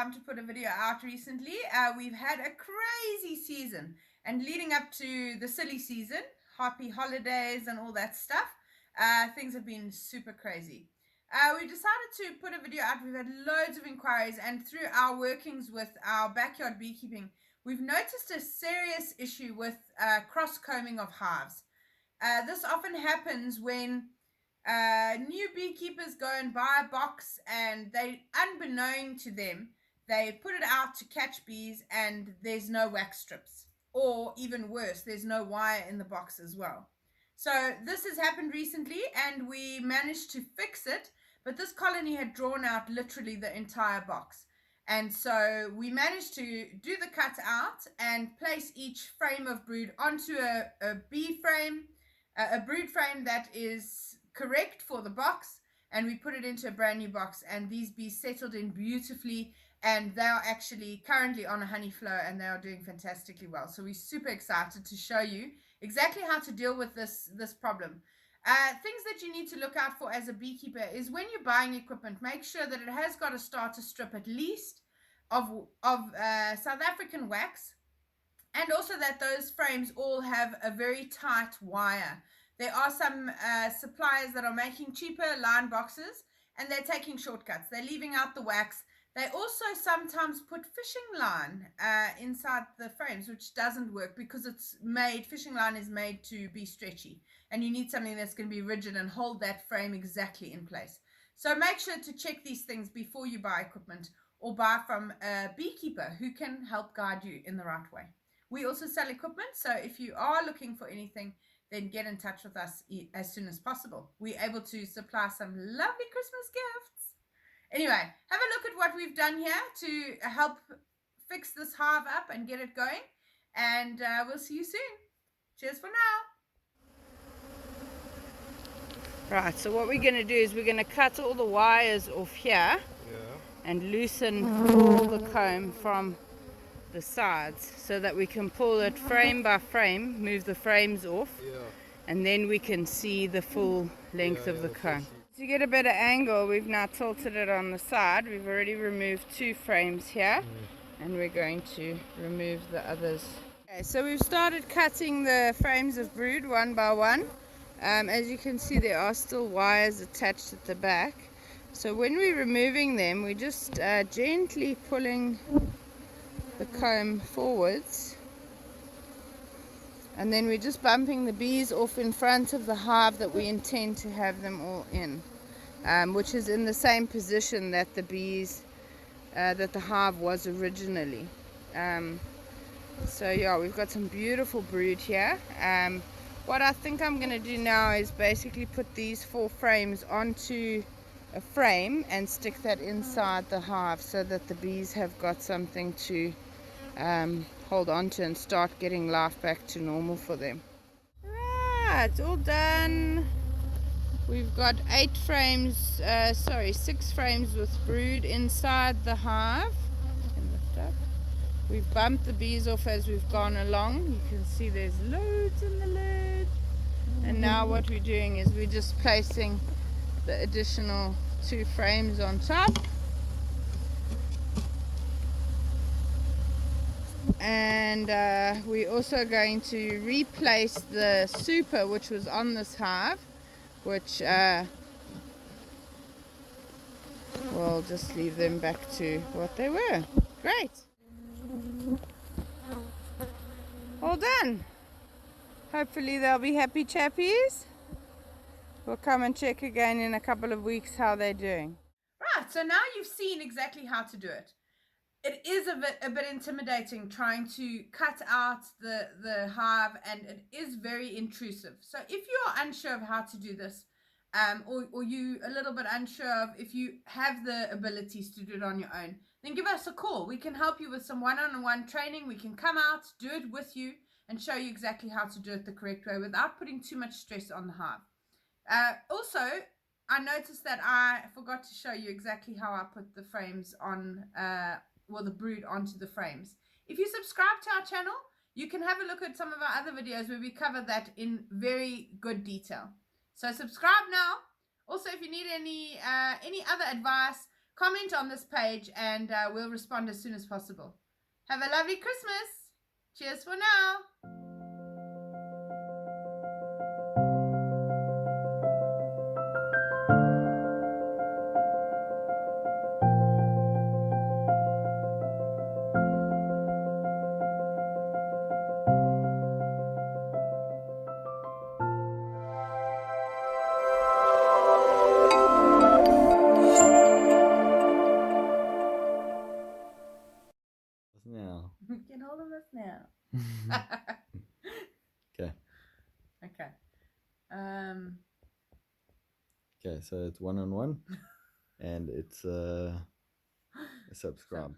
time to put a video out recently. We've had a crazy season, and leading up to the silly season, happy holidays and all that stuff, things have been super crazy. We decided to put a video out. We've had loads of inquiries, and through our workings with our backyard beekeeping, we've noticed a serious issue with cross combing of hives. This often happens when new beekeepers go and buy a box, and they, unbeknown to them, they put it out to catch bees, and there's no wax strips, or even worse, there's no wire in the box as well. So this has happened recently, and we managed to fix it, but this colony had drawn out literally the entire box. And so we managed to do the cut out and place each frame of brood onto a bee frame, a brood frame that is correct for the box, and we put it into a brand new box, and these bees settled in beautifully, and they are actually currently on a honey flow, and they are doing fantastically well. So we're super excited to show you exactly how to deal with this problem. Things that you need to look out for as a beekeeper is when you're buying equipment, make sure that it has got a starter strip at least of South African wax, and also that those frames all have a very tight wire. There are some suppliers that are making cheaper line boxes, and they're taking shortcuts. They're leaving out the wax. They also sometimes put fishing line inside the frames, which doesn't work because fishing line is made to be stretchy, and you need something that's going to be rigid and hold that frame exactly in place. So make sure to check these things before you buy equipment, or buy from a beekeeper who can help guide you in the right way. We also sell equipment, so if you are looking for anything, then get in touch with us as soon as possible. We're able to supply some lovely Christmas gifts. Anyway, have a look at what we've done here to help fix this hive up and get it going, and we'll see you soon. Cheers for now. Right, so what we're going to do is we're going to cut all the wires off here, and loosen all the comb from the sides, so that we can pull it frame by frame, move the frames off, and then we can see the full length of the comb. To get a better angle, we've now tilted it on the side. We've already removed 2 frames here, and we're going to remove the others. Okay, so we've started cutting the frames of brood one by one. As you can see, there are still wires attached at the back. So when we're removing them, we're just gently pulling the comb forwards, and then we're just bumping the bees off in front of the hive that we intend to have them all in, which is in the same position that the bees that the hive was originally. So yeah, we've got some beautiful brood here. What I think I'm going to do now is basically put these 4 frames onto a frame and stick that inside the hive, so that the bees have got something to hold on to and start getting life back to normal for them. Right, all done. We've got 6 frames with brood inside the hive. We've bumped the bees off as we've gone along. You can see there's loads in the lid. And now what we're doing is we're just placing the additional 2 frames on top. And we're also going to replace the super which was on this hive, which we'll just leave them back to what they were. Great, all done. Hopefully they'll be happy chappies. We'll come and check again in a couple of weeks how they're doing. Right, so now you've seen exactly how to do it. It is a bit intimidating trying to cut out the hive, and it is very intrusive. So if you are unsure of how to do this, or you a little bit unsure of if you have the abilities to do it on your own, then give us a call. We can help you with some one-on-one training. We can come out, do it with you, and show you exactly how to do it the correct way without putting too much stress on the hive. Also, I noticed that I forgot to show you exactly how I put the frames on, the brood onto the frames. If you subscribe to our channel, you can have a look at some of our other videos where we cover that in very good detail. So subscribe now. Also, if you need any other advice, comment on this page and we'll respond as soon as possible. Have a lovely Christmas. Cheers for now. Now. Get hold of us now. Okay. Okay. Okay, so it's 1-on-1 and it's subscribe.